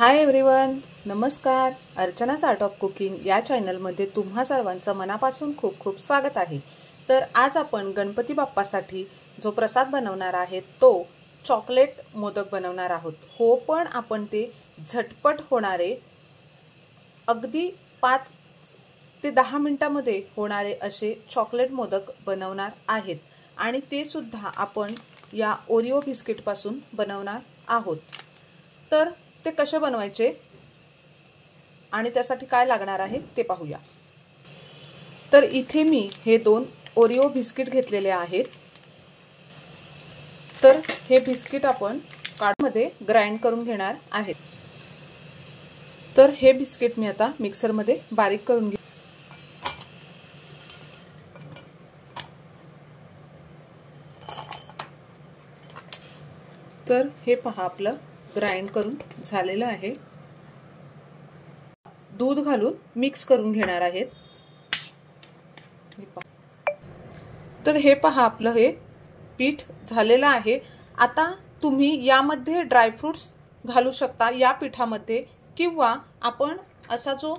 Hi everyone, नमस्कार. अर्चना's art of cooking या चॅनलमध्ये तुम्हा सर्वांचं मनापासून खूप खूप स्वागत आहे. तर आज आपण गणपती बाप्पासाठी जो प्रसाद बनवणार आहे तो चॉकलेट मोदक बनवणार आहोत. हो, पण आपण ते झटपट होणारे अगदी 5 ते 10 मिनिटांमध्ये होणारे असे चॉकलेट मोदक बनवणार आहेत आणि ते सुद्धा आपण या ओरिओ बिस्किटपासून बनवणार आहोत. तर ते कसे बनवायचे आणि त्यासाठी काय लागणार आहे ते पाहूया. तर इथे मी हे 2 ओरिओ बिस्किट घेतलेले आहेत. तर हे बिस्किट आपण काढमध्ये ग्राइंड करून घेणार आहेत. तर हे बिस्किट मी आता मिक्सर मध्ये बारीक करून घे. तर हे पहा, आपलं ग्राइंड करून झालेलं आहे. दूध घालून मिक्स करून घेणार आहेत. तर हे पहा, आपलं हे पीठ झालेलं आहे. आता तुम्ही यामध्ये ड्रायफ्रुट्स घालू शकता या पिठामध्ये, किंवा आपण असा जो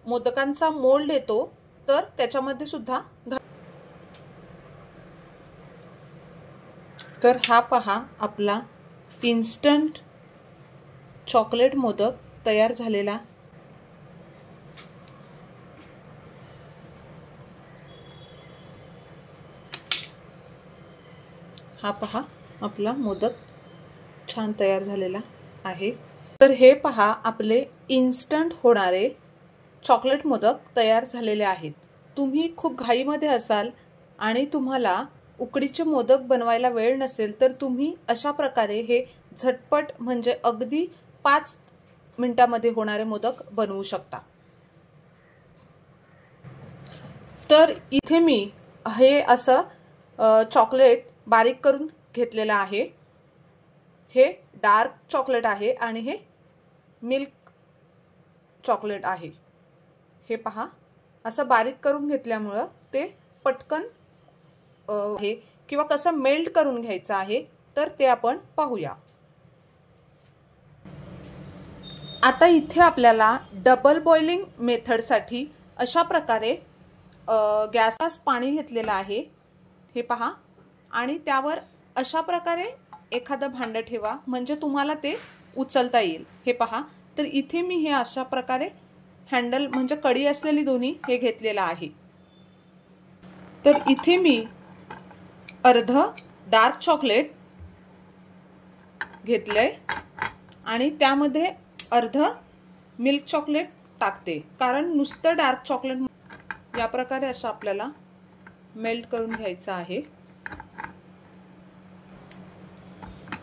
मोदकांचा मोल्ड येतो तर त्याच्यामध्ये सुद्धा. तर हा पहा, आपला इन्स्टंट चॉकलेट मोदक तयार झालेला. हा पहा, आपला मोदक छान तयार झालेला आहे. तर हे पहा, आपले इन्स्टंट होणारे चॉकलेट मोदक तयार झालेले आहेत. तुम्ही खूप घाईमध्ये असाल आणि तुम्हाला उकडीचे मोदक बनवायला वेळ नसेल तर तुम्ही अशा प्रकारे हे झटपट म्हणजे अगदी 5 मिनिटांमध्ये होणारे मोदक बनवू शकता. तर इथे मी हे असं चॉकलेट बारीक करून घेतलेलं आहे. हे डार्क चॉकलेट आहे आणि हे मिल्क चॉकलेट आहे. हे पहा, असं बारीक करून घेतल्यामुळे ते पटकन आहे, किंवा कसं मेल्ट करून घ्यायचं आहे तर ते आपण पाहूया. आता इथे आपल्याला डबल बॉइलिंग मेथडसाठी अशा प्रकारे गॅसवर पाणी घेतलेलं आहे. हे पहा, आणि त्यावर अशा प्रकारे एखादं भांडं ठेवा म्हणजे तुम्हाला ते उचलता येईल. हे पहा, तर इथे मी हे अशा प्रकारे हँडल म्हणजे कडी असलेली दोन्ही हे घेतलेलं आहे. तर इथे मी अर्ध डार्क चॉकलेट घेतलंय आणि त्यामध्ये अर्ध मिल्क चॉकलेट टाकते, कारण नुसतं डार्क चॉकलेट या प्रकारे असं आपल्याला मेल्ट करून घ्यायचं आहे.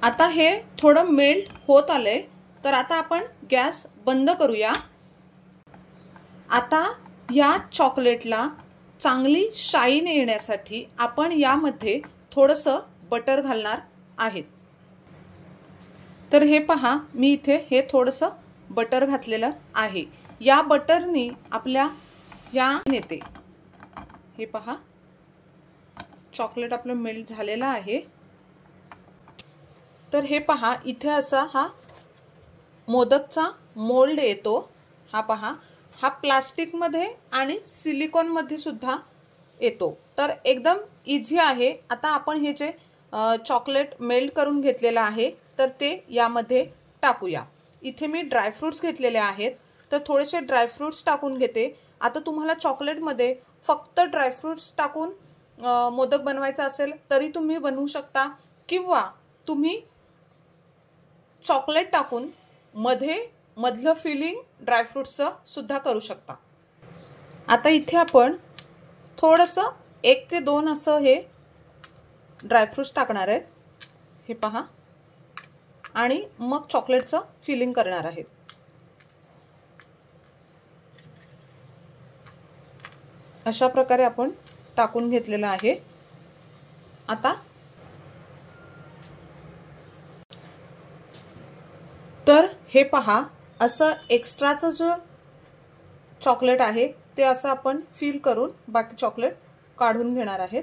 आता हे थोडं मेल्ट होत आलंय, तर आता आपण गॅस बंद करूया. आता या चॉकलेटला चांगली शाईन येण्यासाठी आपण यामध्ये थोडंसं बटर घालणार आहेत. तर हे पहा, मी इथे हे थोडंसं बटर घातलेलं आहे. या बटरनी आपल्या या येते. हे पहा, चॉकलेट आपलं मेल्ट झालेलं आहे. तर हे पहा, इथे असा हा मोदकचा मोल्ड येतो. हा पहा, हा प्लास्टिक मध्ये आणि सिलिकॉन मध्ये सुद्धा येतो. तर एकदम इझी आहे. आता आपण हे जे चॉकलेट मेल्ट करून घेतलेलं आहे तर ते यामध्ये टाकूया. इथे मी ड्रायफ्रुट्स घेतलेले आहेत, तर थोडेसे ड्रायफ्रुट्स टाकून घेते. आता तुम्हाला चॉकलेटमध्ये फक्त ड्रायफ्रुट्स टाकून मोदक बनवायचा असेल तरी तुम्ही बनवू शकता, किंवा तुम्ही चॉकलेट टाकून मधलं फिलिंग ड्रायफ्रुट्सचं सुद्धा करू शकता. आता इथे आपण थोडंसं 1 ते 2 असं हे ड्रायफ्रुट्स टाकणार आहेत. हे पहा, आणि मग चॉकलेटचं फिलिंग करणार आहेत. अशा प्रकारे आपण टाकून घेतलेलं आहे. आता तर हे पहा, असं एक्स्ट्राचं जो चॉकलेट आहे ते असं आपण फिल करून बाकी चॉकलेट काढून घेणार आहेत.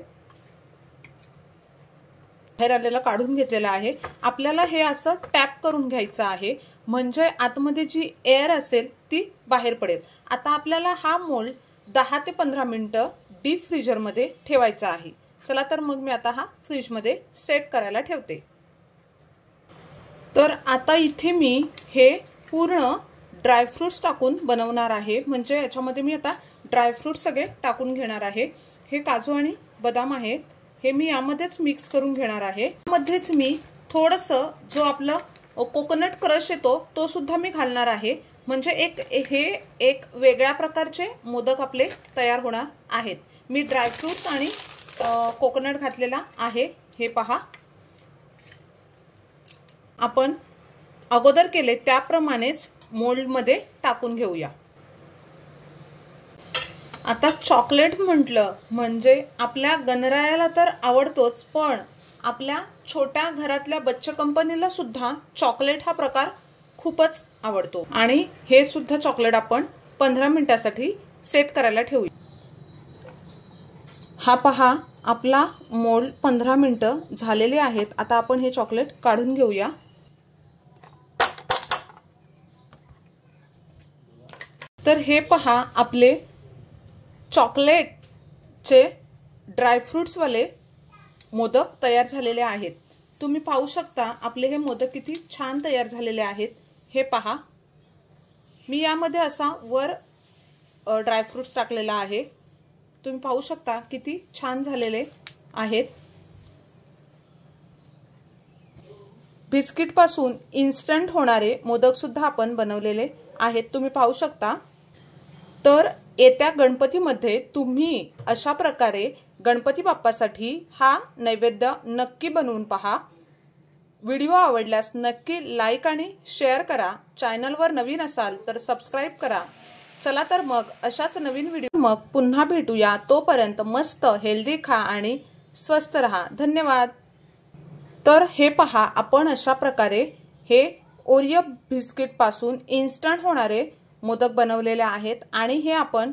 बाहेर आलेला काढून घेतलेला आहे। आपल्याला हे असं टॅप करून घ्यायचं आहे, म्हणजे आतमध्ये जी एअर असेल ती बाहेर पडेल। आता आपल्याला हा मोल्ड 10 ते 15 मिनिटं डीप फ्रीजर मध्ये ठेवायचा आहे। चला तर मग मी आता हा फ्रीज मध्ये सेट करायला ठेवते। तर आता इथे मी हे पूर्ण ड्रायफ्रुट्स टाकून बनवणार आहे, म्हणजे याच्यामध्ये मी आता ड्रायफ्रुट्स सगळे टाकून घेणार आहे। हे काजू आणि बदाम आहेत, हे मी यामध्येच मिक्स करून घेणार आहे। यामध्येच मी थोडंसं जो आपला कोकोनट क्रश येतो तो सुद्धा मी घालणार आहे, म्हणजे एक वेगळ्या प्रकारचे मोदक आपले तयार होणार आहेत। मी ड्रायफ्रुट्स आणि कोकोनट घातलेला आहे, हे पहा। आपण अगोदर केले त्याप्रमाणेच मोल्ड मध्ये टाकून घेऊया। आता चॉकलेट म्हटलं म्हणजे आपल्या गणरायाला तर आवडतोच, पण आपल्या छोट्या घरातल्या बच्चा कंपनीला सुद्धा चॉकलेट हा प्रकार खूपच आवडतो। आणि हे सुद्धा चॉकलेट आपण 15 मिनिटांसाठी सेट करायला ठेवूया। हा पहा, आपला मोल्ड 15 मिनिटं झालेले आहेत। आता आपण हे चॉकलेट काढून घेऊया। तर हे पहा, आपले चॉकलेटचे ड्रायफ्रुट्स वाले मोदक तयार झालेले आहेत। तुम्ही पाहू शकता आपले हे मोदक किती छान तयार झालेले आहेत। हे पहा, मी यामध्ये असा वर ड्रायफ्रुट्स टाकलेला आहे, तुम्ही पाहू शकता किती छान झालेले आहेत। बिस्किट पासून इन्स्टंट होणारे मोदक सुद्धा आपण बनवलेले आहेत, तुम्ही पाहू शकता। तर येत्या गणपतीमध्ये तुम्ही अशा प्रकारे गणपती बाप्पासाठी हा नैवेद्य नक्की बनवून पहा। व्हिडिओ आवडल्यास नक्की लाईक आणि शेअर करा। चॅनलवर नवीन असाल तर सबस्क्राइब करा। चला तर मग अशाच नवीन व्हिडिओ मग पुन्हा भेटूया। तोपर्यंत मस्त हेल्दी खा आणि स्वस्थ रहा। धन्यवाद। तर हे पहा, आपण अशा प्रकारे हे ओरिओ बिस्किट पासून इन्स्टंट होणारे मोदक बनवलेले आहेत आणि हे आपण